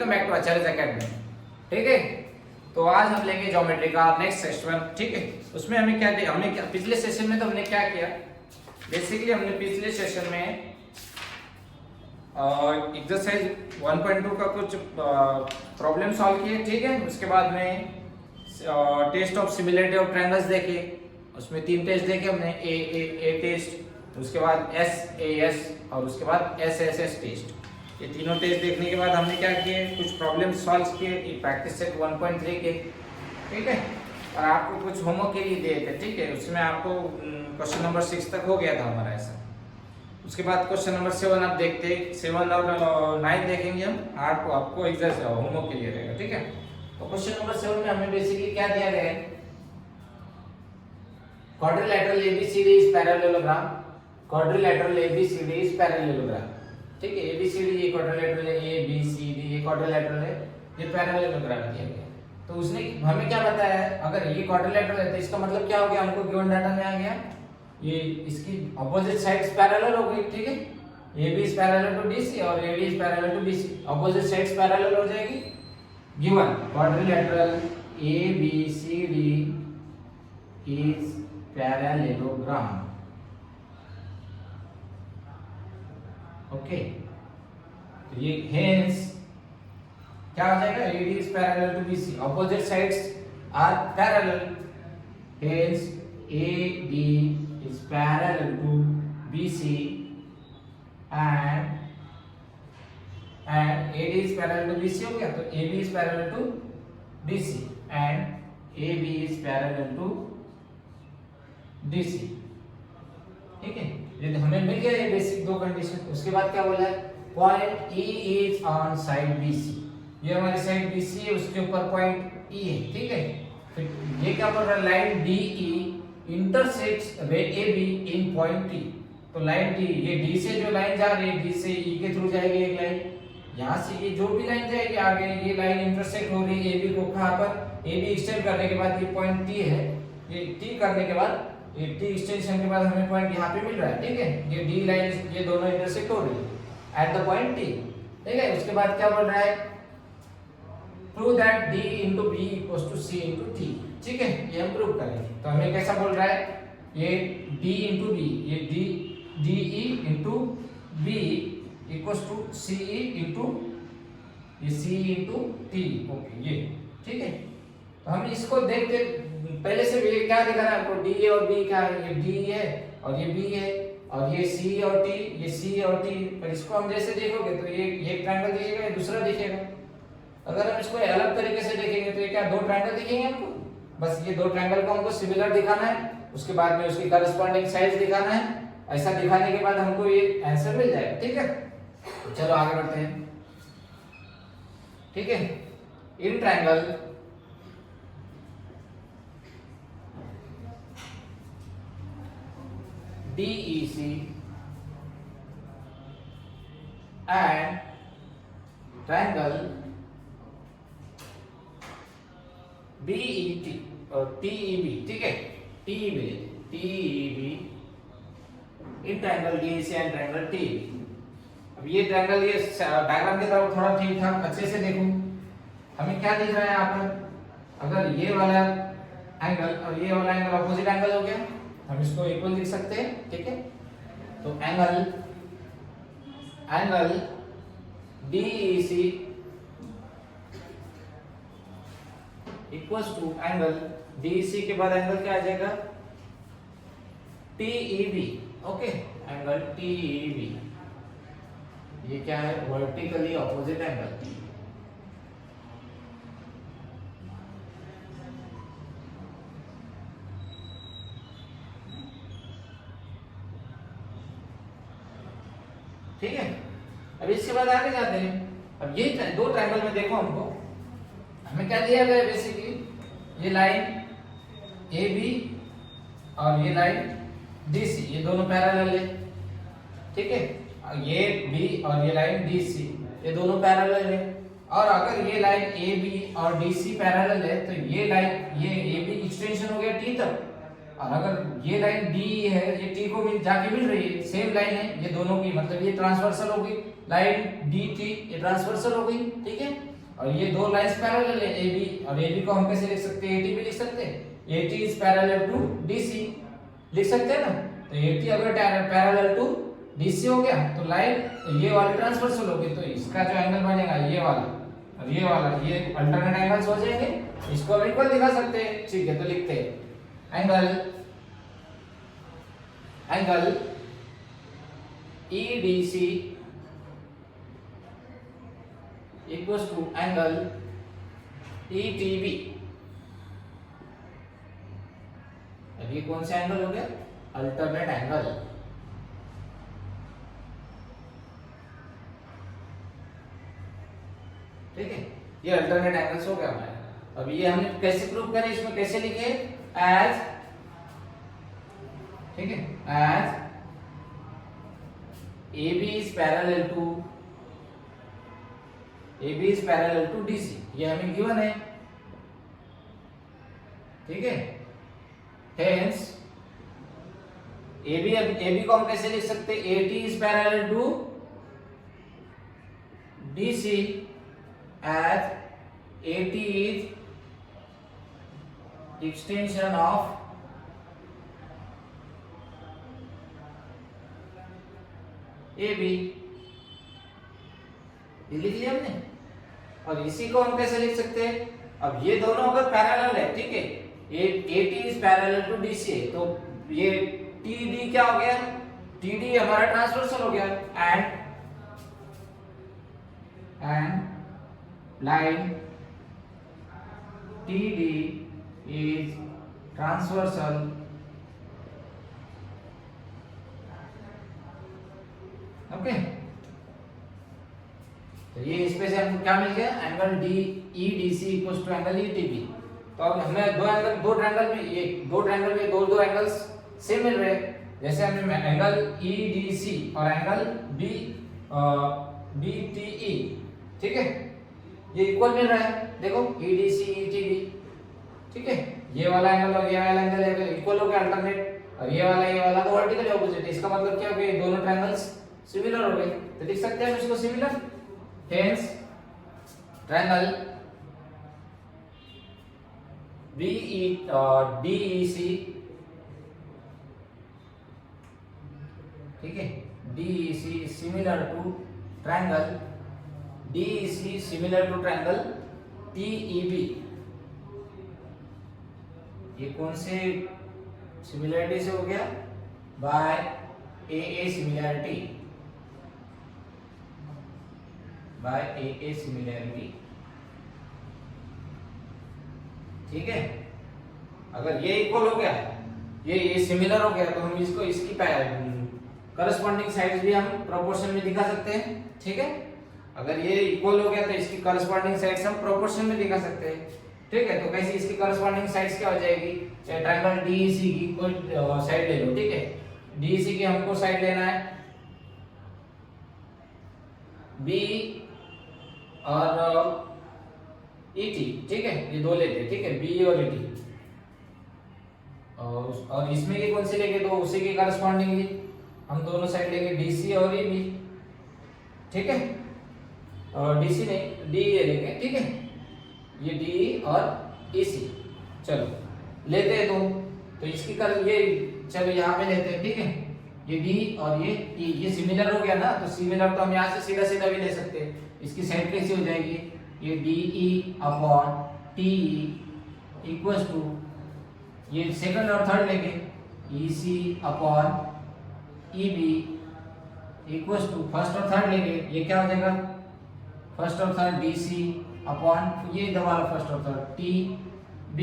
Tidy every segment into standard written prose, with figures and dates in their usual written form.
Welcome back to Acharya Academy. ठीक है, तो आज हम लेंगे ज्योमेट्री का नेक्स्ट सेशन। ठीक है, उसमें हमें क्या दिया, हमने क्या पिछले सेशन में तो हमने क्या किया, बेसिकली हमने पिछले सेशन में एक्सरसाइज 1.2 का कुछ प्रॉब्लम सॉल्व किए। ठीक है, उसके बाद में test of similarity of triangles देखे, उसमें 3 टेस्ट देखे हमने, ए टेस्ट, उसके बाद एस और उसके बाद एस टेस्ट। ये तीनों टेस्ट देखने के बाद हमने क्या किए, कुछ प्रॉब्लम सॉल्व किए प्रैक्टिस सेट 1.3 के। ठीक है, और आपको कुछ होमवर्क के लिए दिए थे। ठीक है, उसमें आपको क्वेश्चन नंबर 6 तक हो गया था हमारा ऐसा। उसके बाद क्वेश्चन नंबर 7 आप देखते, 7 और 9 देखेंगे हम, आपको एग्जैक्ट होमवर्क के लिए रहेगा। ठीक है, तो क्वेश्चन नंबर 7 में हमें बेसिकली क्या दिया गया है, quadrilateral ABCD is parallelogram, quadrilateral ABCD is parallelogram. ठीक है, एबीसीडी ये क्वाड्रिलैटरल है, ए बी सी डी ये क्वाड्रिलैटरल है, ये पैरेललोग्राम दिया गया। तो उसने हमें क्या बताया है, अगर ये क्वाड्रिलैटरल है तो इसका मतलब क्या हो गया, हमको गिवन डाटा में आ गया ये इसकी अपोजिट साइड्स पैरेलल हो गई। ठीक है, A B is parallel to DC और A D is parallel to BC, opposite sides parallel हो जाएगी। Given quadrilateral A B C D is parallelogram. Okay, तो ये हेंस क्या हो जाएगा, AD is parallel to BC, opposite sides are parallel, hence AD is parallel to BC and AD is parallel to BC हो गया, तो AB is parallel to DC and AB is parallel to DC। ठीक है, ये हमें मिल गया ये basic 2 condition. उसके बाद क्या बोला है, point E is on side BC, ये हमारी साइड BC है, उसके ऊपर पॉइंट E है। ठीक है, फिर ये क्या बोल रहा है, लाइन DE इंटरसेक्ट्स वे AB इन पॉइंट T। तो लाइन D, ये D से जो लाइन जा रही है, D से E के थ्रू जाएगी एक लाइन, यहाँ से ये जो भी लाइन जाएगी आगे, ये लाइन इंटरसेक्ट हो रही है AB को कहाँ पर, AB एक्सटेंड करने के बाद ये पॉइंट T है, ये T करने के बाद ये T एक्सटेंशन के बाद हमें पॉइंट यहाँ पे मिल रहा है। ठीक है, ये D लाइन ये दोनों इंटरसेक्ट हो रही है एट द पॉइंट T। ठीक है, उसके बाद क्या बोल रहा है, prove that D into B equals to C into T। ठीक है, ये हम प्रूव करेंगे। तो हमें कैसा बोल रहा है, ये D into B, ये DE into B equals to CE into ये C into T। ओके, ये ठीक है। तो हम इसको देखते पहले से ये क्या दिखा रहा है आपको, D और B क्या है, ये D है और ये B है और ये C और T, ये C और T। पर इसको हम जैसे देखोगे तो ये ट्रायंगल दिखेगा, ये दूसरा दिखेगा। अगर हम इसको अलग तरीके से देखेंगे तो ये क्या 2 ट्रायंगल दिखेंगे हमको, बस ये 2 ट्रायंगल को हमको सिमिलर दिखाना है, उसके बाद में उसकी करस्पॉन्डिंग साइड्स दिखाना है। ऐसा दिखाने के बाद हमको ये आंसर मिल जाएगा। ठीक है, चलो आगे बढ़ते हैं। ठीक है, in triangle DEC and triangle BET और TEB। ठीक है, TEB in triangle DEC and triangle TEB। अब ये ट्रायंगल, ये डायग्राम की तरफ थोड़ा ठीक ठाक अच्छे से देखो, हमें क्या दिख रहा है यहाँ पर, अगर ये वाला एंगल और ये वाला एंगल अपोजिट एंगल हो गया, हम इसको इक्वल लिख सकते हैं। ठीक है, तो angle DEC equals to angle DEC के बाद एंगल क्या आ जाएगा, TEB। ओके, एंगल TEB ये क्या है, वर्टिकली ऑपोजिट एंगल। ठीक है, अब इसके बाद आगे जाते हैं। अब ये 2 ट्रायंगल में देखो हमको हमें क्या दिया गया है, बेसिकली ये लाइन AB और ये लाइन DC, ये दोनों पैरेलल है। ठीक है, ये B और ये लाइन DC ये दोनों पैरेलल है। और अगर ये लाइन AB और DC पैरेलल है तो ये लाइन ये AB एक्सटेंशन हो गया T तक, और अगर ये लाइन D है, ये T को भी जाके मिल रही है, सेम लाइन है ये दोनों की, मतलब ये ट्रांसवर्सल हो गई, लाइन DT ये ट्रांसवर्सल हो गई। ठीक है, और ये दो लाइंस पैरेलल है AB, और AB को हम कैसे लिख सकते हैं, AT भी लिख सकते हैं। AT is parallel to DC लिख सकते हैं ना। तो AT अगर पैरेलल टू DC हो गया तो लाइन ये वाली ट्रांसवर्सल होगी, तो इसका जो एंगल बनेगा ये वाला और ये वाला, ये अल्टरनेट एंगल्स हो जाएंगे। इसको हम इक्वल दिखा सकते हैं, ठीक है। तो लिखते हैं angle EDC equals to angle ETB। अब ये कौन सा एंगल हो गया, अल्टरनेट एंगल। ठीक है, ये अल्टरनेट एंगल्स हो गया हमारा। अब ये हमने कैसे प्रूव करें, इसमें कैसे लिखे, एज, ठीक है, as AB is parallel to DC, ये हमें गिवन है, ठीक है। Hence AB को हम कैसे लिख सकते हैं, AT is parallel to DC as AT is extension of AB, ये लिख लिया हमने। और इसी को हम कैसे लिख सकते हैं, अब ये दोनों अगर पैरेलल है, ठीक है, AT is parallel to DC है, तो ये TD क्या हो गया, TD हमारा ट्रांसवर्सल हो गया, and line TD is transversal, okay. तो ये इस पे से हमको क्या मिल गया, angle DEDC equals to angle ETB। तो अब हमें दो ट्रायंगल में ये दो ट्रायंगल में दो एंगल्स सेम मिल रहे हैं। जैसे हमने एंगल EDC और एंगल BTE, ठीक है, ये इक्वल मिल रहा है, देखो EDC ETB, ठीक है। ये वाला एंगल और ये वाला एंगल इक्वल हो गया, अल्टरनेट, और ये वाला तो वर्टिकल ऑपोजिट है। इसका मतलब क्या हो गया, दोनों ट्रायंगल्स सिमिलर हो गए, तो लिख सकते हैं इसको सिमिलर। हेंस ट्रायंगल DEC, ठीक है, DEC similar to triangle DEC similar to triangle TEB। ये कौन से सिमिलरिटी से हो गया, by AA similarity, by AA similarity, ठीक है। अगर ये इक्वल हो गया, ये सिमिलर हो गया, तो हम इसको इसकी करस्पॉन्डिंग साइड्स भी हम प्रोपोर्शन में दिखा सकते हैं, ठीक है। अगर ये इक्वल हो गया तो इसकी करस्पॉन्डिंग साइड्स हम प्रोपोर्शन में दिखा सकते हैं, ठीक है। तो कैसे इसकी करस्पॉन्डिंग साइड्स क्या हो जाएगी, चाहे ट्रायंगल DEC की कोई साइड ले लो, ठीक है। DEC की हमको साइड लेना है B और ET, ठीक है, ये दो लेते हैं, ठीक है, B और ET। और इसमें की कौन सी लेंगे, तो उसी के करस्पॉन्डिंगली हम दोनों साइड लेंगे DC और EB, ठीक है। और DC नहीं, DE लेंगे, ठीक है, ये DE और EC। चलो लेते हैं तो इसकी ये चलो यहाँ पे लेते हैं, ठीक है। ये D और ये E, ये सिमिलर हो गया ना, तो सिमिलर तो हम यहाँ से सीधा सीधा भी ले सकते हैं। इसकी साइड कैसी हो जाएगी, ये DE upon TE equals to, ये सेकंड और थर्ड लेंगे, EC upon EB equals to first और थर्ड लेंगे, ये क्या हो जाएगा, फर्स्ट और थर्ड DC अपॉन ये दोबारा फर्स्ट और थर्ड TB,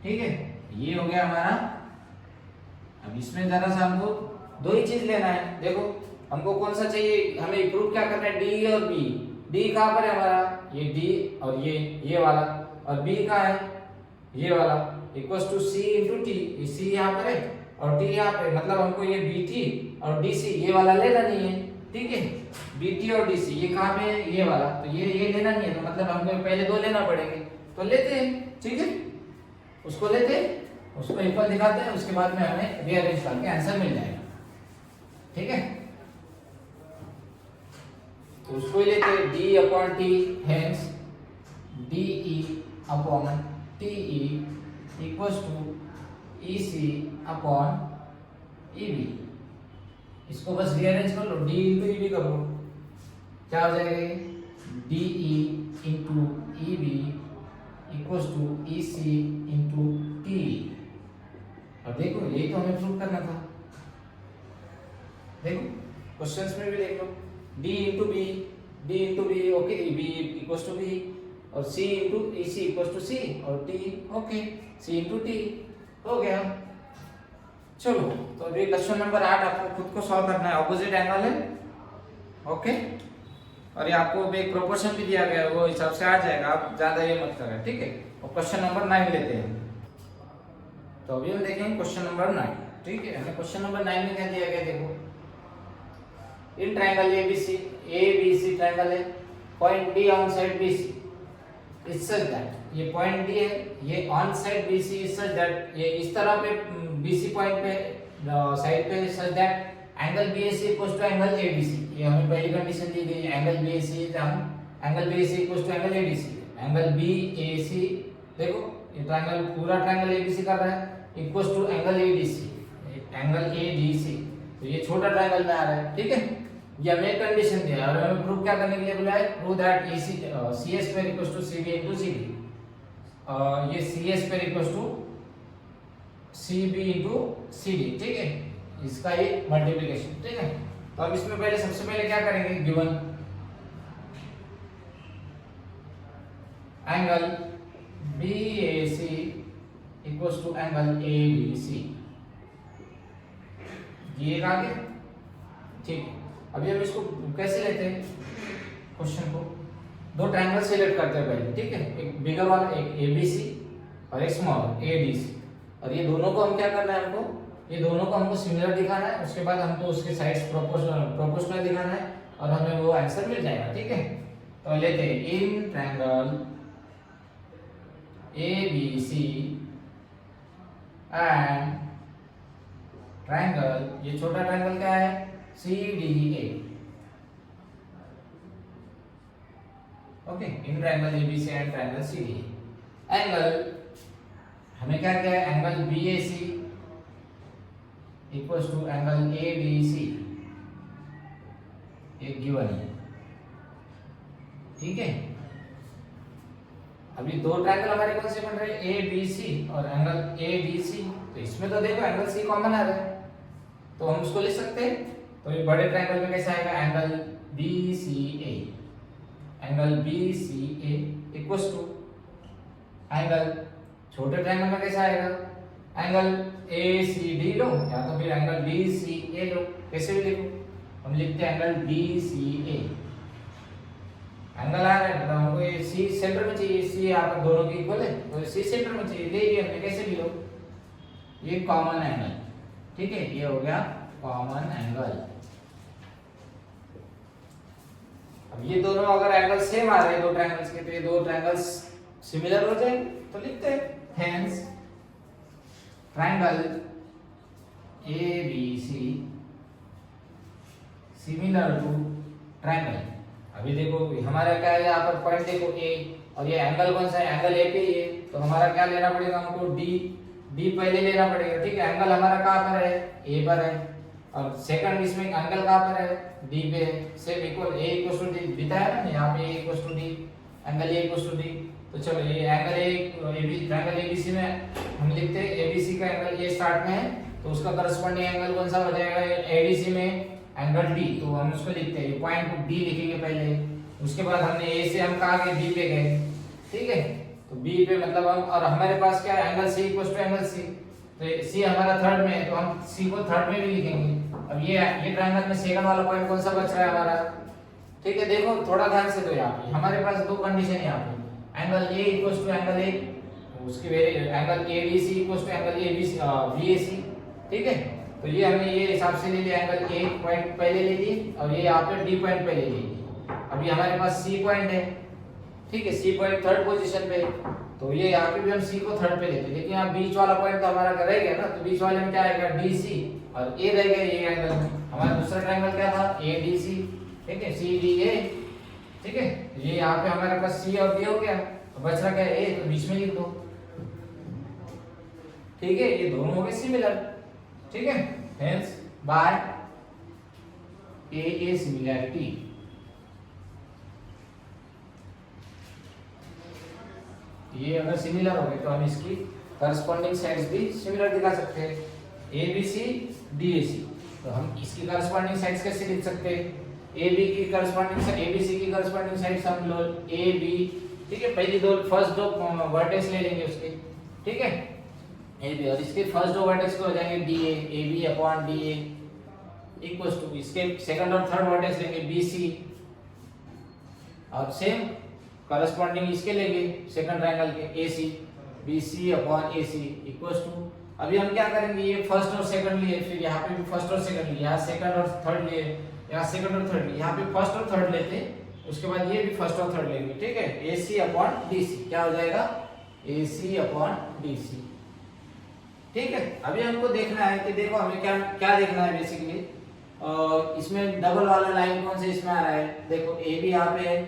ठीक है। ये हो गया हमारा। अब इसमें जरा सा हमको दो ही चीज लेना है, देखो हमको कौन सा चाहिए, हमें प्रूव क्या करना है, D और B। D कहाँ पर है हमारा, ये D और ये वाला, और B कहाँ है, ये वाला, equals to C into T। ये C यहाँ पर है और T यहाँ पे, मतलब हमको ये BT और DC ये वाला लेना नहीं है, ठीक है। BT और DC ये कहाँ पे है, ये वाला, तो ये लेना नहीं है, तो मतलब हमको पहले दो लेना पड़ेंगे, तो लेते हैं, ठीक है। उसको लेते हैं, उसको इक्वल दिखाते हैं, उसके बाद में हमें रीअरेंज करके आंसर मिल जाएगा, ठीक है। तो उसको ही लेते हैं D upon T, hence D E upon T E equals to E C upon E B. इसको बस रीअरेंज कर लो, डी इंटू ई बी कर लो, क्या हो जाएगा? D E into E B equals to E C into T. अब देखो यही तो हमें प्रूव करना था। देखो क्वेश्चंस में भी देख लो, D into B okay, B equals to B, और C into E C equals to C, और T okay, C into T हो गया। चलो तो अभी क्वेश्चन नंबर 8 आपको खुद को सॉल्व करना है। ऑपोजिट एंगल है ओके, और ये आपको एक प्रोपोर्शन भी दिया गया है, वो हिसाब से आ जाएगा, आप ज्यादा ये मत करें, ठीक है। और क्वेश्चन नंबर 9 लेते हैं। तो अभी हम देखेंगे क्वेश्चन नंबर 9, ठीक है। हमें क्वेश्चन नंबर 9 में क्या दिया गया देखो, इन ट्रायंगल एबीसी ट्रायंगल है, point D on side BC is such that, ये पॉइंट डी है, ये on side BC is such that, ये इस तरह पे बीसी पॉइंट पे साइड पे such that angle BAC equals to angle ABC. ये हमें पहली कंडीशन दी गई, angle BAC angle BAC equals to angle ABC. Angle BAC देखो ये ट्रायंगल पूरा ट्रायंगल एबीसी कर रहा है equals to angle ADC, angle ADC, तो ये छोटा ट्रायंगल में आ रहा है, ठीक है। ये हमें कंडीशन दिया है और हमें प्रूव क्या करने के लिए बोला है, prove that AC C square equals to CB into CD. ये C square equals to CB into CD, ठीक है, इसका ये मल्टीप्लिकेशन, ठीक है। तो अब इसमें पहले सबसे पहले क्या करेंगे, given angle BAC equals to angle ABC, ये आ गया, ठीक है। अभी हम इसको कैसे लेते हैं क्वेश्चन को, दो ट्रायंगल सिलेक्ट करते हैं पहले, ठीक है, एक बिगर वाला एक ABC और एक स्मॉल ADC, और ये दोनों को हम क्या करना है, हमको ये दोनों को हमको सिमिलर दिखाना है, उसके बाद हमको उसके साइड्स प्रोपोर्शनल दिखाना है और हमें वो आंसर मिल जाएगा, ठीक है। तो लेते हैं in triangle ABC and triangle, ये छोटा ट्रायंगल क्या है, CDA okay, in triangle ABC and triangle CDA। Angle हमें क्या क्या है, angle BAC equals to angle ADC, ये गिवन है, ठीक है। अभी दो ट्रायंगल हमारे कौन से बन रहे हैं, ABC और एंगल ADC, तो इसमें तो देखो एंगल C कॉमन आ रहा है, तो हम उसको लिख सकते हैं। तो ये बड़े ट्रायंगल में कैसा आएगा, angle BCA, angle BCA equals to angle, छोटे ट्रायंगल में कैसा आएगा, एंगल ACD लो या तो फिर एंगल BCA लो, कैसे भी लिखो, हम लिखते हैं एंगल BCA। एंगल आ रहा है मतलब हमको ये C सेंटर में चाहिए, C यहाँ पर दोनों की इक्वल है, तो C सेंटर में चाहिए, ले लिया हमने, कैसे भी लो, ये कॉमन एंगल, ठीक है, ये हो गया कॉमन एंगल। अब ये दोनों अगर एंगल सेम आ रहे हैं दो ट्रायंगल्स के, तो ये दो ट्रायंगल्स सिमिलर हो जाएंगे, तो लिखते हैं hence triangle ABC similar to triangle. अभी देखो हमारा क्या है, यहाँ पर पॉइंट देखो A, और ये एंगल कौन सा है, एंगल A पे ही है, तो हमारा क्या लेना पड़ेगा, हमको D पहले लेना पड़ेगा, ठीक है। एंगल हमारा कहाँ पर है, A पर है, और सेकंड इसमें एंगल कहाँ पर है, D पे है, same equal A equals to D दिखाया ना यहाँ पे, A equals to D, angle A equals to D। तो चलो ये एंगल ट्रायंगल ABC में हम लिखते हैं ABC का एंगल A स्टार्ट में है, तो उसका करस्पॉन्डिंग एंगल कौन सा हो जाएगा, ADC में एंगल D, तो हम उसको लिखते हैं पॉइंट D लिखेंगे पहले, उसके बाद हमने A से हम कहाँ गए, B पे गए, ठीक है। तो B पे मतलब हम, और हमारे पास क्या है, angle C equals to angle C, तो C हमारा थर्ड में है, तो हम C को थर्ड में भी लिखेंगे। अब ये ट्रायंगल में सेकंड वाला पॉइंट कौन सा बच रहा है हमारा, ठीक है। देखो थोड़ा ध्यान से दो, यहाँ पे हमारे पास दो कंडीशन है, यहाँ पे angle A equals to angle A, उसकी angle ADC equals to angle BAC, ठीक है। तो ये हमने ये हिसाब से ले लिया, एंगल A पॉइंट पहले ले लिए और ये यहाँ पे D पॉइंट पहले ले लिए। अभी हमारे पास C पॉइंट है, ठीक है, C पॉइंट थर्ड पोजीशन पे, तो ये यहाँ पे भी हम C को थर्ड पे लेते हैं, लेकिन यहाँ बीच वाला पॉइंट तो हमारा रह गया ना, तो बीच वाले में क्या आएगा, DC, और A रह गया ये एंगल में, हमारा दूसरा ट्रायंगल क्या था, ADC, ठीक है, CDA, ठीक है। ये यहाँ पे हमारे पास C और D हो गया, तो बच रहा क्या है ए, तो बीच में लिख दो। ठीक है, ये दोनों हो गए सिमिलर। ठीक है, हेंस बाय ए सिमिलैरिटी ये अगर सिमिलर हो गए तो हम इसकी करस्पॉन्डिंग साइड्स भी सिमिलर दिखा सकते हैं, A B C D A सी। तो हम इसकी करस्पॉन्डिंग साइड्स कैसे लिख सकते हैं? ए बी की corresponding side, A B C की करस्पॉन्डिंग साइड्स हम लो ए बी। ठीक है, पहली दो फर्स्ट दो वर्टेक्स ले लेंगे उसके। ठीक है, ए बी, और इसके फर्स्ट दो वर्टेक्स को हो जाएंगे D A B upon D A equals to इसके सेकंड और थर्ड वर्टेक्स लेंगे बी सी, और सेम करस्पॉन्डिंग इसके लेंगे सेकंड ट्रायंगल के A C, B C upon A C equals to. अभी हम क्या करेंगे, ये फर्स्ट और सेकंड लिए, फिर यहाँ पे भी फर्स्ट और सेकंड लिए, यहाँ सेकंड और थर्ड लिए, यहाँ सेकंड और थर्ड लिए, यहाँ पे फर्स्ट और थर्ड लेते, उसके बाद ये भी फर्स्ट और थर्ड लेंगे। ठीक है, ए सी अपॉन डी सी क्या हो जाएगा, ए सी अपॉन डी सी। ठीक है, अभी हमको देखना है कि देखो हमें क्या क्या देखना है बेसिकली, इसमें डबल वाला लाइन कौन से इसमें आ रहा है, देखो ए बी यहाँ पे है,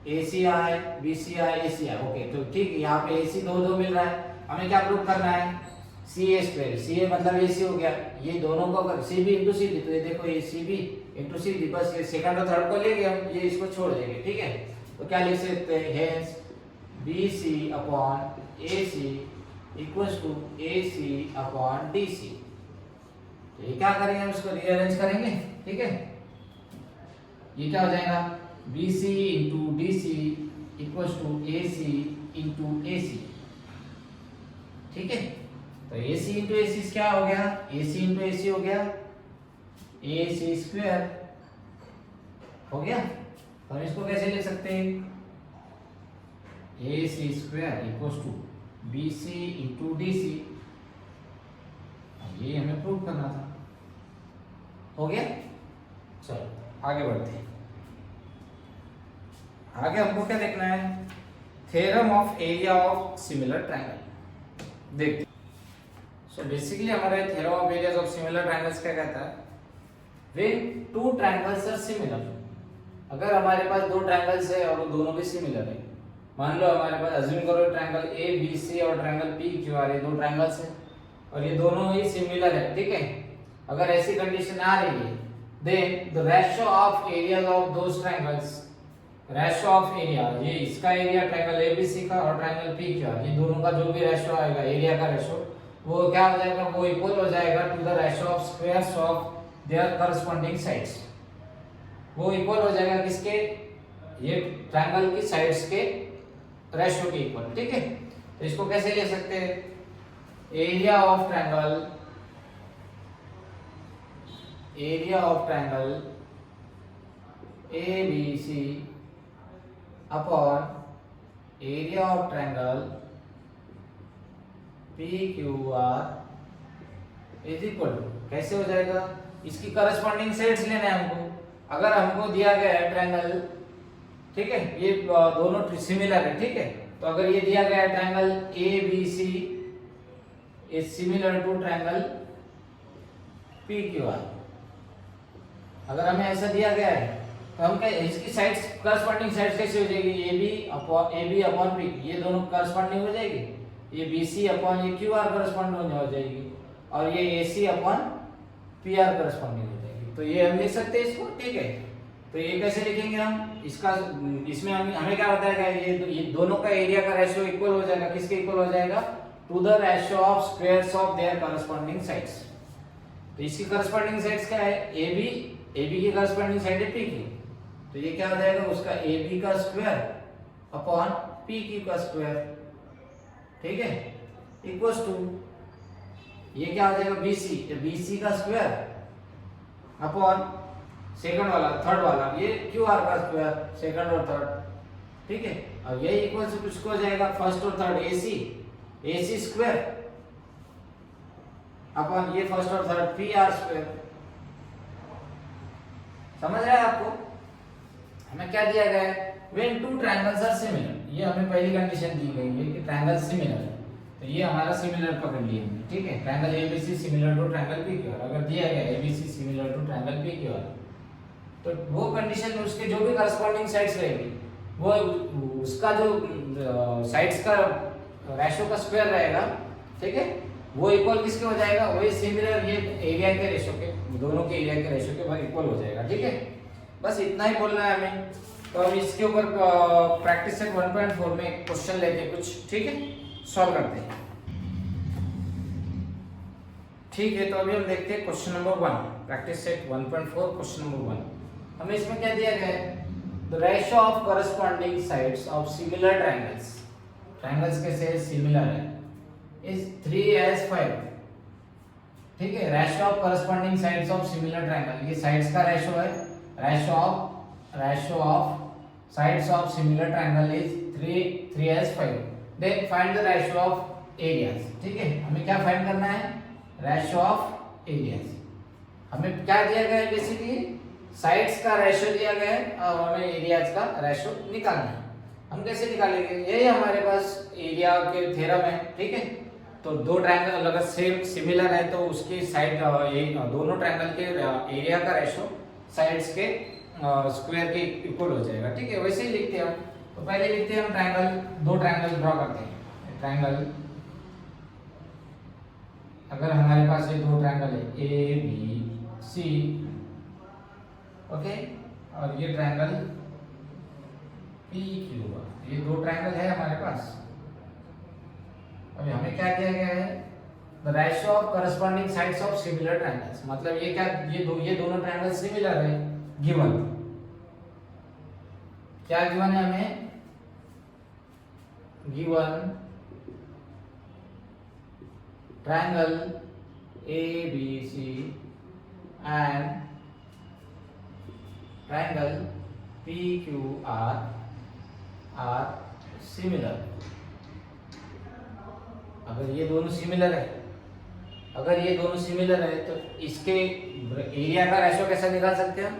ए सी है, बी सी है, ए सी है। ओके, तो ठीक है, यहाँ पे ए सी दो दो मिल रहा है, हमें क्या प्रूव करना है, सी ए स्क्वायर, सी ए मतलब ए सी हो गया, ये दोनों को अगर C B into C D, तो ये देखो ये C B into C D, बस ये सेकंड और थर्ड को लेंगे हम, ये इसको छोड़ देंगे। ठीक है, तो क्या लिख सकते हैं, hence B C upon A C equals to A C upon D C. तो ये क्या करेंगे, हम इसको रीअरेंज करेंगे। ठीक है, ये क्या हो जाएगा, B C into D C equals to A C into A C. ठीक है, तो ए सी इंटू ए सी क्या हो गया, ए सी इंटू ए सी हो गया ए सी स्क्वायर हो गया। तो हम इसको कैसे लिख सकते हैं, A C square equals to B C into D C. ये हमें प्रूव करना था, हो गया। चलो आगे बढ़ते हैं। आगे हमको क्या देखना है, theorem of area of similar triangle देखते। सो बेसिकली हमारा theorem of areas of similar triangles क्या कहता है, when two triangles are similar. अगर हमारे पास दो ट्रायंगल्स है और वो दोनों भी सिमिलर है, मान लो हमारे पास अज्यूम करो ट्रायंगल ए बी सी और ट्रायंगल पी क्यू आर, ये दो ट्रायंगल्स हैं और ये दोनों ही सिमिलर है। ठीक है, अगर ऐसी कंडीशन आ रही है, then the ratio of areas of those triangles, ratio of area, ये इसका एरिया ट्रायंगल एबीसी का और ट्रायंगल पी क्यू आर, ये दोनों का जो भी रेशियो आएगा एरिया का रेशियो, वो क्या हो जाएगा, वो इक्वल हो जाएगा to the ratio of squares of their corresponding sides. वो इक्वल हो जाएगा किसके, ये ट्रायंगल की साइड्स के रेशियो के इक्वल। ठीक है, तो इसको कैसे ले सकते हैं, area of triangle, area of triangle A B C upon area of triangle P Q R is equal to, कैसे हो जाएगा, इसकी करस्पॉन्डिंग साइड्स लेना है हमको। अगर हमको दिया गया है ट्रायंगल, ठीक है, ये दोनों सिमिलर है। ठीक है, तो अगर ये दिया गया है triangle A B C is similar to triangle P Q R, अगर हमें ऐसा दिया गया है तो हम क्या, इसकी साइड्स करस्पॉन्डिंग साइड्स कैसे हो जाएगी, ए बी अपॉन पी, ये दोनों करस्पॉन्डिंग हो जाएगी, ये बी सी अपॉन ये क्यू आर करस्पॉन्डिंग हो जाएगी, और ये ए C upon P R corresponding हो जाएगी। तो ये हम लिख सकते हैं इसको। ठीक है, तो ये कैसे लिखेंगे हम, इसका इसमें हमें क्या बताएगा, ये दोनों का एरिया का रेशियो इक्वल हो जाएगा, किसके इक्वल हो जाएगा, to the ratio of squares of their corresponding sides. तो इसकी करस्पॉन्डिंग साइड्स क्या है, ए बी की करस्पॉन्डिंग साइड है पी की, तो ये क्या हो जाएगा, उसका ए बी का स्क्वायर अपॉन पी की का स्क्वायर। ठीक है, इक्वल्स टू ये क्या हो जाएगा, बी सी, बी सी का स्क्वायर अपॉन सेकंड वाला थर्ड वाला ये क्यू आर का स्क्वायर, सेकंड और थर्ड। ठीक है, अब ये इक्वल से कुछ हो जाएगा फर्स्ट और third A C square upon ये फर्स्ट और थर्ड पी आर स्क्वायर। समझ रहे हैं आपको, हमें क्या दिया गया है, when two triangles are similar, ये हमें पहली कंडीशन दी गई है कि ट्रायंगल सिमिलर है, तो ये हमारा सिमिलर पकड़ लिए हमने। ठीक है, triangle ABC similar to triangle P Q R, अगर दिया गया ABC similar to triangle P Q R, तो वो कंडीशन में उसके जो भी करस्पॉन्डिंग साइड्स रहेगी, वो उसका जो साइड्स का रेशो का स्क्वायर रहेगा, ठीक है, वो इक्वल किसके हो जाएगा, वही सिमिलर ये एरिया के रेशो के, दोनों के एरिया के रेशो के इक्वल हो जाएगा, ठीक है। बस इतना ही बोलना है हमें। तो हम इसके ऊपर प्रैक्टिस सेट 1.4 में क्वेश्चन लेते हैं कुछ, ठीक है, सॉल्व करते हैं। ठीक है, तो अभी हम देखते हैं question number 1, practice set 1.4 question number 1। हमें इसमें क्या दिया गया है, the ratio of corresponding sides of similar triangles, triangles कैसे सिमिलर है, इज 3:5, ठीक है। Ratio of corresponding sides of similar triangle, ये साइड्स का रेशियो है, ratio of sides of similar triangle is 3:5। Then find the ratio of areas, ठीक है, हमें क्या फाइंड करना है, रेशियो ऑफ एरियाज। हमें क्या दिया गया है, बेसिकली साइड्स का रेशियो दिया गया है और हमें एरियाज का रेशियो निकालना है। हम कैसे निकालेंगे, यही हमारे पास एरिया के थ्योरम है, ठीक है। तो दो ट्रायंगल अगर सेम सिमिलर है तो उसकी साइड दोनों ट्रायंगल के एरिया का रेशियो साइड्स के स्क्वायर के इक्वल हो जाएगा, ठीक है। वैसे ही लिखते हैं हम, तो पहले लिखते हैं हम ट्रायंगल, दो ट्रायंगल ड्रॉ करते हैं। ट्रायंगल, अगर हमारे पास ये दो ट्रायंगल है ए बी सी, ओके, और ये ट्रायंगल पी क्यू, ये दो ट्रायंगल है हमारे पास। अभी हमें क्या दिया गया है, the ratio of corresponding sides of similar triangles, मतलब ये क्या, ये दोनों ट्रायंगल सिमिलर है, गिवन। क्या गिवन है हमें, given triangle A B C and triangle P Q R similar. अगर ये दोनों सिमिलर है, अगर ये दोनों सिमिलर है तो इसके एरिया का रेशियो कैसे निकाल सकते हैं,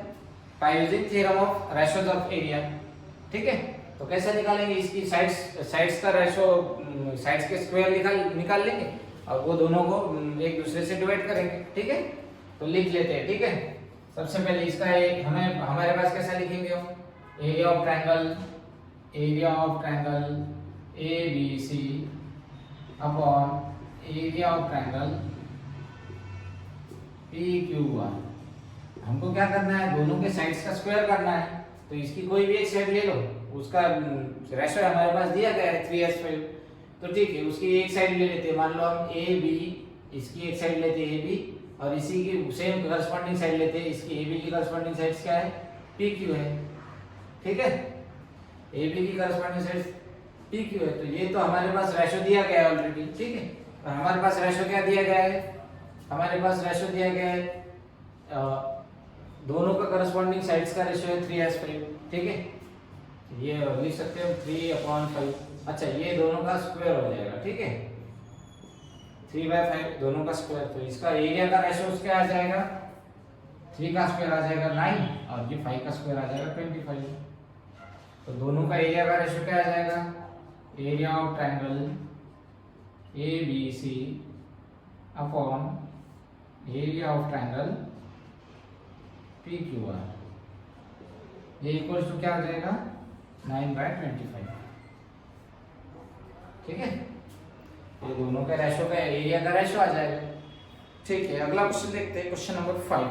by using theorem of ratios of area, ठीक है। तो कैसे निकालेंगे, इसकी साइड्स का रेशियो, साइड्स के स्क्वायर निकाल लेंगे और वो दोनों को एक दूसरे से डिवाइड करेंगे, ठीक है। तो लिख लेते हैं, ठीक है। सबसे पहले इसका हमें हमारे पास कैसा लिखेंगे हम, area of triangle A B C upon area of triangle P Q R. हमको क्या करना है, दोनों के साइड्स का स्क्वायर करना है, तो इसकी कोई भी एक साइड ले लो, उसका रेशियो हमारे पास दिया गया है 3:5, तो ठीक है, उसकी एक साइड ले लेते हैं। मान लो हम ए बी, इसकी एक साइड लेते हैं ए बी, और इसी की सेम करस्पॉन्डिंग साइड लेते हैं, इसकी ए बी की करस्पॉन्डिंग साइड्स क्या है, पी क्यू है, ठीक है। ए बी की करस्पॉन्डिंग साइड्स पी क्यू है, तो ये तो हमारे पास रेशियो दिया गया है ऑलरेडी, ठीक है। और हमारे पास रेशियो क्या दिया गया है, हमारे पास रेशियो दिया गया है दोनों का करस्पॉन्डिंग साइड्स का रेशियो है 3:5, ठीक है। ये लिख सकते हो 3/5। अच्छा, ये दोनों का स्क्वायर हो जाएगा, ठीक है, 3/5 दोनों का स्क्वायर, तो इसका एरिया का रेशियो क्या आ जाएगा, 3 का स्क्वायर आ जाएगा 9 और ये 5 का स्क्वायर आ जाएगा 25। तो दोनों का एरिया का रेशियो क्या आ जाएगा, area of triangle A B C upon area of triangle P Q R, ये इक्वल्स टू क्या हो जाएगा, 9/25, ठीक है। ये दोनों का रेशियो का एरिया का रेशियो आ जाएगा, ठीक है। अगला क्वेश्चन देखते हैं, क्वेश्चन नंबर 5,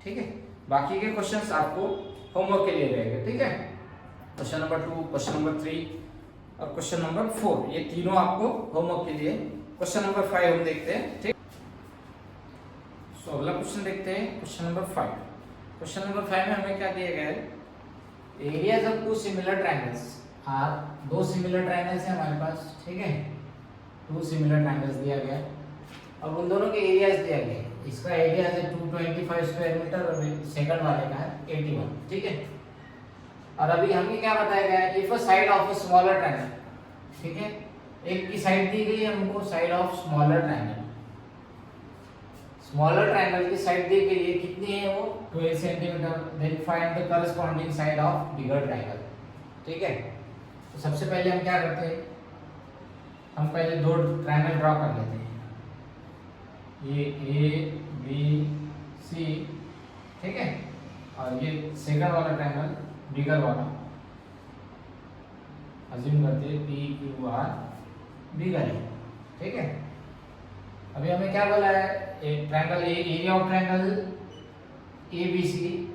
ठीक है। बाकी के क्वेश्चंस आपको होमवर्क के लिए रहेंगे, ठीक है। क्वेश्चन नंबर 2, क्वेश्चन नंबर 3 और क्वेश्चन नंबर 4, ये तीनों आपको होमवर्क के लिए। क्वेश्चन नंबर 5 हम देखते हैं, ठीक। सो अगला क्वेश्चन देखते हैं, क्वेश्चन नंबर 5। क्वेश्चन नंबर 5 में हमें क्या दिया गया है, areas of 2 similar triangles are, दो सिमिलर ट्रायंगल्स हैं हमारे पास, ठीक है, 2 सिमिलर ट्रायंगल्स दिया गया और उन दोनों के एरियाज दिया गया। इसका एरिया है 225 स्क्वायर मीटर और सेकंड वाले का है 81, ठीक है। और अभी हमें क्या बताया गया है, if a side of a smaller triangle, ठीक है, एक की साइड दी गई है हमको, side of smaller triangle, smaller triangle की साइड दी गई है, कितनी है वो, 12 centimetre. Then find the corresponding side of bigger triangle, ठीक है। तो सबसे पहले हम क्या करते हैं, हम पहले दो ट्रायंगल ड्रॉ कर लेते हैं, ये ए बी सी, ठीक है, और ये सेकंड वाला ट्रायंगल बिगर वाला, अज्यूम करते हैं पी क्यू आर बिगर है, ठीक है। अभी हमें क्या बोला है, एक triangle area of triangle A B C,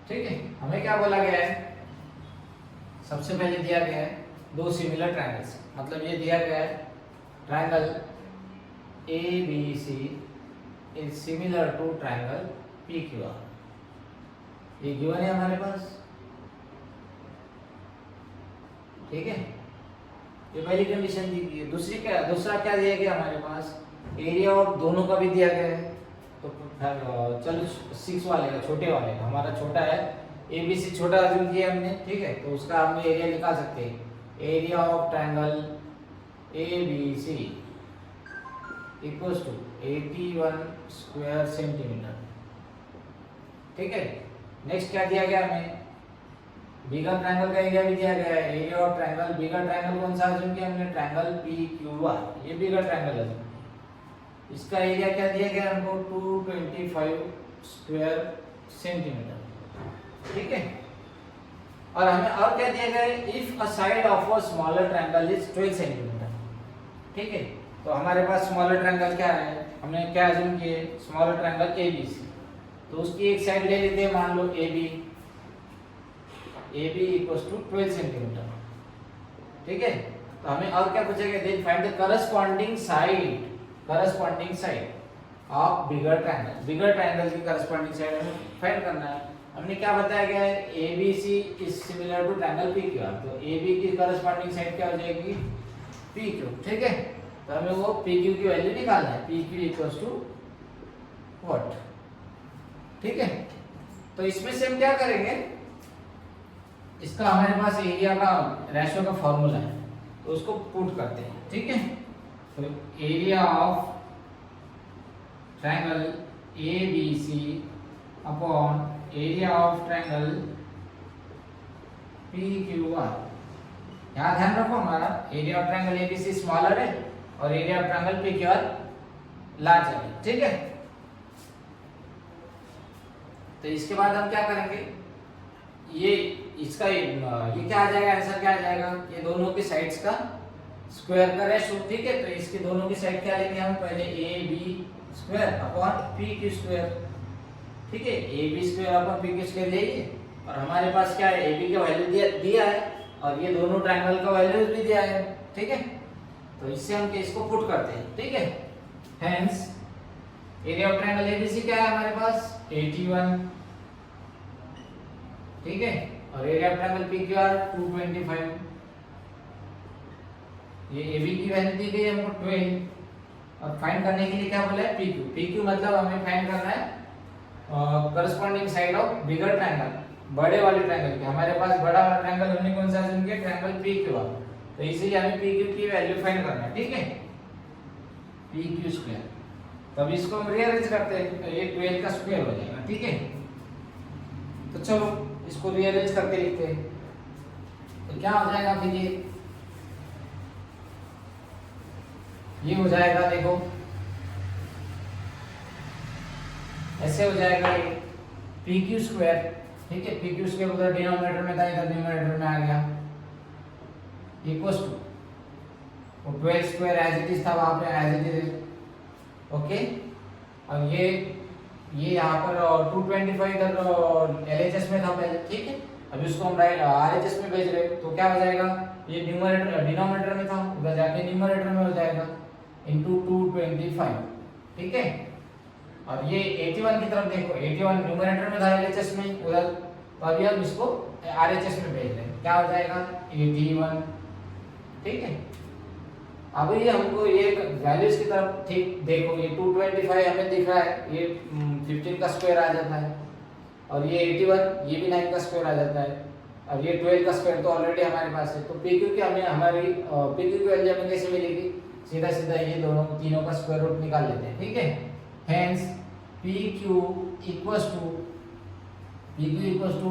ठीक है। हमें क्या बोला गया है, सबसे पहले दिया गया है दो सिमिलर ट्रायंगल्स, मतलब ये दिया गया है triangle A B C is similar to triangle P Q R, ये गिवन है हमारे पास, ठीक है। ये पहली कंडीशन दी गई है। दूसरा क्या दिया गया हमारे पास, एरिया ऑफ दोनों का भी दिया गया है। तो चलो 6 वाले का, छोटे वाले का, हमारा छोटा है ए बी सी, छोटा अज्यूम किया हमने, ठीक है। तो उसका हम एरिया निकाल सकते हैं, area of triangle A B C equals to 81 square centimetre, ठीक है। नेक्स्ट क्या दिया गया हमें, बिगर ट्रायंगल का एरिया भी दिया गया है, area of triangle, bigger triangle कौन सा अज्यूम किया हमने, ट्रायंगल पी क्यू आर, ये बिगर ट्रायंगल अज्यूम, इसका एरिया क्या दिया गया हमको 225 स्क्वायर सेंटीमीटर, ठीक है। और हमें और क्या दिया गया है, if a side of a smaller triangle is 12 centimetre, ठीक है। तो हमारे पास स्मॉलर ट्रायंगल क्या है, हमने क्या अज्यूम किए, smaller triangle A B C, तो उसकी एक साइड ले लेते हैं, मान लो A B equals to 12 centimetre, ठीक है। तो हमें और क्या पूछेगा, then find the corresponding side of bigger triangle, bigger triangle की करस्पॉन्डिंग साइड हमें फाइंड करना है। हमने क्या बताया गया है, A B C is similar to triangle P Q R, तो ए बी की करस्पॉन्डिंग साइड क्या हो जाएगी, पी क्यू, ठीक है। तो हमें वो पी क्यू की वैल्यू निकालना है, P Q equals to what, ठीक है। तो इसमें से हम क्या करेंगे, इसका हमारे पास एरिया का रेशियो का फॉर्मूला है, तो उसको पुट करते हैं, ठीक है। तो area of triangle A B C upon area of triangle P Q R, यहाँ ध्यान रखो हमारा area of triangle A B C smaller है और area of triangle P Q R larger है, ठीक है। तो इसके बाद हम क्या करेंगे, ये इसका ये क्या आ जाएगा, आंसर क्या आ जाएगा, ये दोनों की साइड्स का स्क्वायर का रेशियो, ठीक है। तो इसके दोनों की साइड क्या लेंगे हम, पहले A B square upon P Q square, ठीक है। A B square upon P Q square लेंगे, और हमारे पास क्या है, ए बी का वैल्यू दिया है और ये दोनों ट्रायंगल का वैल्यू भी दिया है, ठीक है। तो इससे हम इसको पुट करते हैं, ठीक है। Hence area of triangle A B C क्या है हमारे पास 81, ठीक है। और area of triangle P Q R 225, ये ए बी की वैल्यू दी गई है हमको 12, और फाइंड करने के लिए क्या बोला है, पी क्यू, पी क्यू मतलब हमें फाइंड करना है corresponding side of bigger triangle, बड़े वाले ट्रायंगल के। हमारे पास बड़ा वाला ट्रायंगल हमने कौन सा अज्यूम किया, ट्रायंगल पी क्यू आर, तो इसीलिए हमें पी क्यू की वैल्यू फाइंड करना है, ठीक है, पी क्यू स्क्वायर। तब इसको हम रीअरेंज करते हैं, तो ये 12 का स्क्वायर हो जाएगा, ठीक है। तो चलो इसको रीअरेंज करके लिखते हैं, तो क्या हो जाएगा फिर ये हो जाएगा, देखो ऐसे हो जाएगा ये पी क्यू स्क्वायर, ठीक है। पी क्यू स्क्वायर उधर डिनोमिनेटर में था, इधर न्यूमरेटर में आ गया, equals to 12 square as it is था, वहां पे एज इट इज, ओके। और ये यहाँ पर 225 इधर एलएचएस में था पहले, ठीक है। अभी उसको हम आरएचएस में भेज रहे, तो क्या हो जाएगा, ये न्यूमरेटर डिनोमिनेटर में था, उधर जाके न्यूमरेटर में हो जाएगा इनटू 225, ठीक है। और ये 81 की तरफ देखो, 81 न्यूमरेटर में था एलएचएस में उधर, तो अभी हम इसको आरएचएस में भेज रहे हैं, क्या हो जाएगा 81, ठीक है। अभी हमको ये वैल्यूज की तरफ ठीक देखो, ये 225 हमें दिख रहा है, ये 15 का स्क्वायर आ जाता है, और ये 81 ये भी 9 का स्क्वायर आ जाता है, और ये 12 का स्क्वायर तो ऑलरेडी हमारे पास है। तो पी क्यू की हमें हमारी पी क्यू की वैल्यू हमें कैसे मिलेगी, सीधा सीधा ये दोनों तीनों का स्क्वायर रूट निकाल लेते हैं, ठीक है। Hence P Q equals to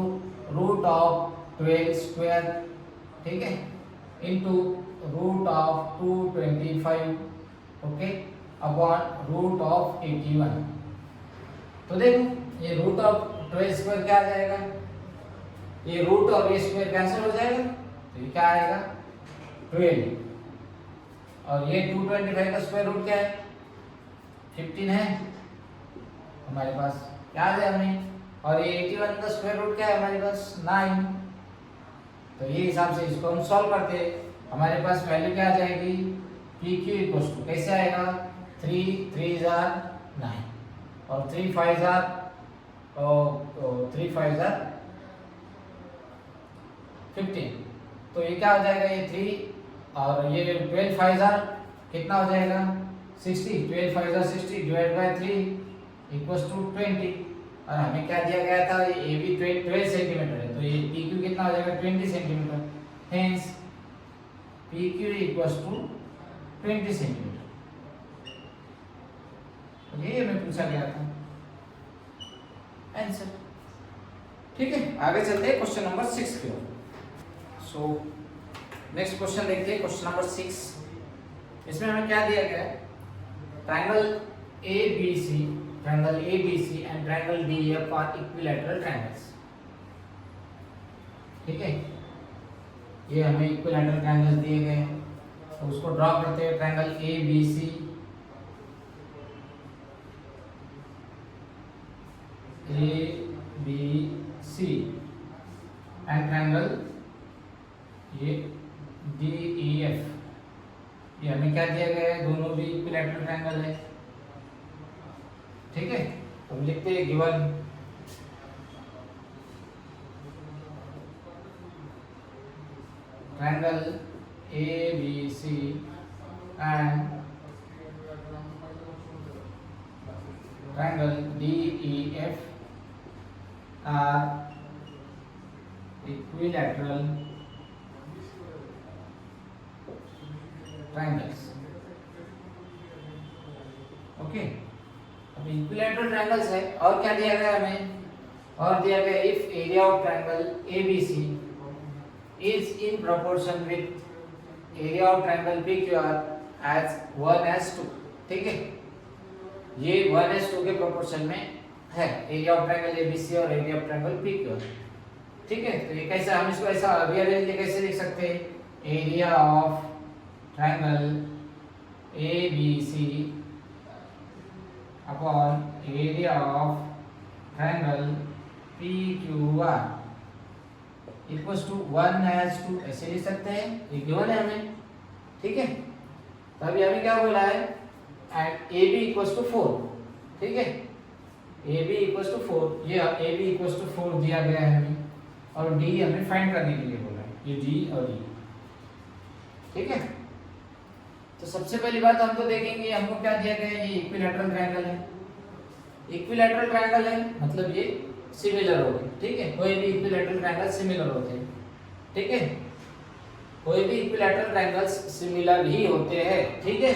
root of 12 square, ठीक है, into root of 225, okay, upon root of 81। तो देखो ये रूट ऑफ 12 स्क्वायर क्या आ जाएगा, ये रूट और ये स्क्वायर कैंसिल हो जाएगा, तो ये क्या आएगा 12, और ये 225 का स्क्वायर रूट क्या है 15 है हमारे पास, याद है हमें, और ये 81 का स्क्वायर रूट क्या है हमारे पास 9। तो ये हिसाब से इसको हम सॉल्व करते हैं, हमारे पास वैल्यू क्या आ जाएगी पी क्यू इक्वल टू कैसे आएगा 3 3 9 और 3 5 15, तो ये क्या हो जाएगा ये 3 और ये 12 5 कितना हो जाएगा 60, 12 5 60 डिवाइड बाय 3 इक्वल्स टू 20, और हमें क्या दिया गया था ये भी 12 सेंटीमीटर है, तो ये पी क्यू कितना हो जाएगा 20 centimetre, hence P Q equals to 20 centimetre. ये हमें पूछा गया था आंसर। ठीक है, आगे चलते हैं क्वेश्चन नंबर 6 की ओर। सो नेक्स्ट क्वेश्चन देखते हैं, क्वेश्चन नंबर 6। इसमें हमें क्या दिया गया है, triangle ABC and triangle DEF are equilateral triangles. ठीक है, ये हमें इक्विलैटरल ट्रायंगल्स दिए गए हैं, तो उसको ड्रॉ करते हैं। ट्रायंगल ABC एंड ट्रायंगल ये DEF, ये हमें क्या दिया गया है, दोनों भी इक्विलैटरल ट्रायंगल है। ठीक है, तो हम लिखते हैं given triangle ABC and triangle DEF are equilateral triangles. Okay, अब इक्विलैटरल ट्रायंगल्स है, और क्या दिया गया हमें, और दिया गया if area of triangle ABC is in proportion with area of triangle PQR as 1:2। ठीक है, ये 1:2 के प्रोपोर्शन में है एरिया ऑफ ट्रायंगल ABC और एरिया ऑफ ट्रायंगल PQR। ठीक है, तो ये कैसे हम इसको ऐसा रीअरेंज कैसे लिख सकते हैं, area of triangle ABC upon area of triangle PQR equals to 1:2 ऐसे लिख सकते हैं, ये गिवन है हमें। ठीक है, तो अभी हमें क्या बोला है, एट AB इक्वल्स टू 4। ठीक है, AB इक्वल्स टू 4, ये AB इक्वल्स टू 4 दिया गया है हमें, और D हमें फाइंड करने के लिए बोला है, ये D और D। ठीक है, तो सबसे पहली बात हम तो देखेंगे हमको क्या दिया गया है, ये इक्विलैटरल ट्रायंगल है। इक्विलैटरल ट्रायंगल है मतलब ये सिमिलर हो गए। ठीक है, कोई भी इक्विलैटरल ट्रायंगल सिमिलर होते हैं। ठीक है, कोई भी इक्विलैटरल ट्रायंगल्स सिमिलर ही होते हैं। ठीक है,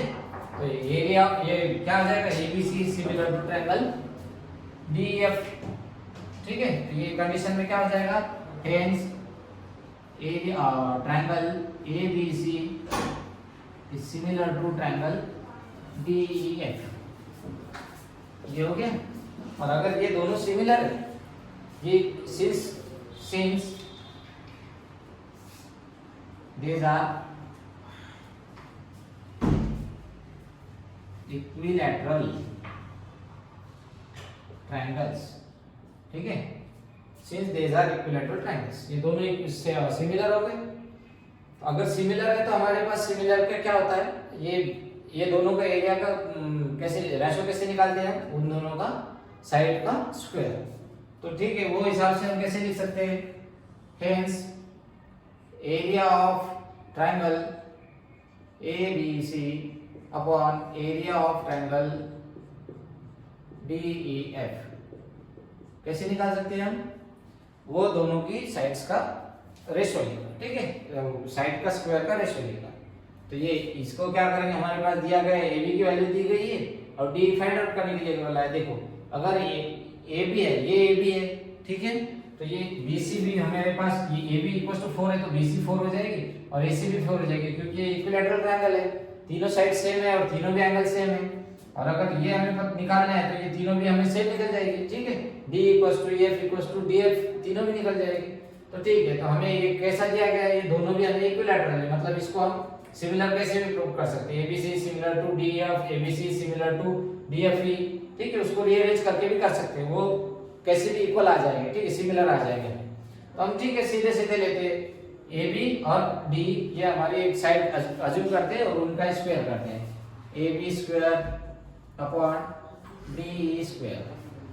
तो एरिया ये क्या हो जाएगा, ABC similar to triangle DEF। ठीक है, तो ये कंडीशन में क्या हो जाएगा, hence area triangle ABC is similar to triangle DEF। ये हो गया, और अगर ये दोनों सिमिलर है, ये since these are equilateral triangles। ठीक है, since these are equilateral triangles, ये दोनों सिमिलर हो गए। अगर सिमिलर है तो हमारे पास सिमिलर का क्या होता है, ये दोनों का एरिया का कैसे रेशो कैसे निकालते हैं, उन दोनों का साइड का स्क्वायर। तो ठीक है, वो हिसाब से हम कैसे लिख सकते हैं, hence area of triangle ABC upon area of triangle DEF कैसे निकाल सकते हैं हम, वो दोनों की साइड्स का रेशो लेगा। ठीक है, साइड का स्क्वायर का रेशो लेगा। तो ये इसको क्या करेंगे, हमारे पास दिया गया है AB की वैल्यू दी गई है और D फाइंड आउट करने के लिए बोला है। देखो अगर ये AB है, ये AB है, ठीक है, तो ये BC भी हमारे पास, ये AB इक्वल्स टू 4 है तो BC 4 हो जाएगी और AC भी 4 हो जाएगी, क्योंकि ये इक्विलैटरल ट्रायंगल है। तीनों साइड सेम है और तीनों भी एंगल सेम है, और अगर ये हमें निकालना है तो ये तीनों भी हमें सेम निकल जाएगी, ठीक है। d = f = df तीनों भी निकल जाएगी। तो ठीक है, तो हमें ये कैसा दिया गया है, ये दोनों भी हमें इक्विलैटरल है, मतलब इसको हम सिमिलर कैसे भी प्रूव कर सकते हैं, ABC similar to DF, ABC similar to DFE, ठीक है। उसको रीअरेंज करके भी कर सकते हैं, वो कैसे भी इक्वल आ जाएंगे, ठीक है, सिमिलर आ जाएंगे। तो हम ठीक है सीधे सीधे लेते हैं AB और D, ये हमारी एक साइड अज्यूम करते हैं और उनका स्क्वायर करते हैं, AB² अपॉन DE²।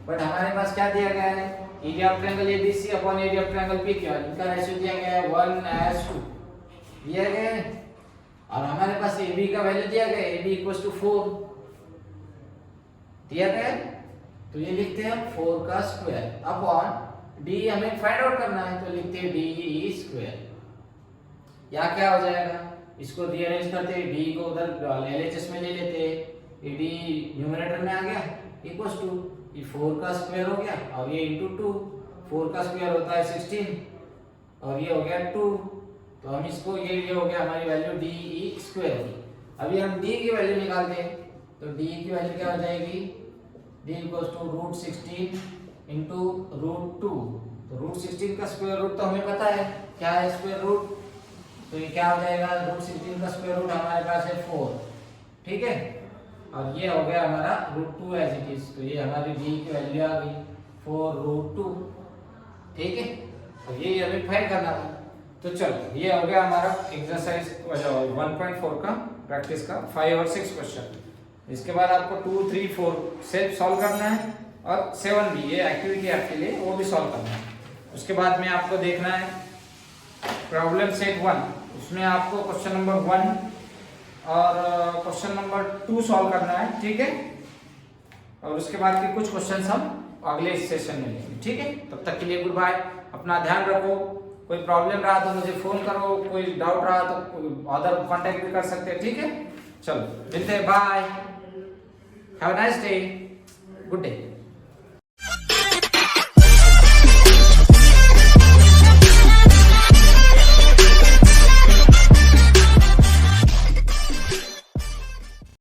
बट हमारे पास क्या दिया गया है, area of triangle ABC upon area of triangle PQ, इनका रेशियो दिया गया है 1:2 दिया गया है, और हमारे पास AB का वैल्यू दिया गया है, AB = 4 दिया गया है। तो ये लिखते हैं 4 का स्क्वायर अपॉन D हमें फाइंड आउट करना है, तो लिखते हैं DE²। यहाँ क्या हो जाएगा, इसको रीअरेंज करते हैं, D को उधर LHS में ले लेते हैं, ये D न्यूमरेटर में आ गया इक्वल्स टू ये 4 का स्क्वायर हो गया और ये इंटू 2, 4 का स्क्वायर होता है 16 और ये हो गया 2, तो हम इसको ये हो गया हमारी वैल्यू DE² की। अभी हम D की वैल्यू निकालते हैं, तो D की वैल्यू क्या हो जाएगी, D = √16 इंटू √2, तो √16 का स्क्वायर रूट तो हमें पता है क्या है स्क्वायर रूट, तो ये क्या हो जाएगा, √16 का स्क्वायर रूट हमारे पास है 4, ठीक है, और ये हो गया हमारा √2 एज इट इज, तो ये हमारी D की वैल्यू आ गई 4√2, ठीक है। और ये हमें फाइंड करना था, तो चलो ये हो गया हमारा एक्सरसाइज 1.4 का प्रैक्टिस का 5 और 6 क्वेश्चन। इसके बाद आपको 2, 3, 4 सेल्फ सॉल्व करना है और 7 भी ये एक्टिविटी आपके लिए वो भी सॉल्व करना है। उसके बाद में आपको देखना है प्रॉब्लम सेट 1, उसमें आपको क्वेश्चन नंबर 1 और क्वेश्चन नंबर 2 सॉल्व करना है, ठीक है। और उसके बाद के कुछ क्वेश्चन हम अगले सेशन में लेंगे, ठीक है। तब तक के लिए गुड बाय, अपना ध्यान रखो, कोई प्रॉब्लम रहा तो मुझे फोन करो, कोई डाउट रहा तो अदर कांटेक्ट भी कर सकते हैं, ठीक है। चलो मिलते हैं, bye, have a nice day, good day.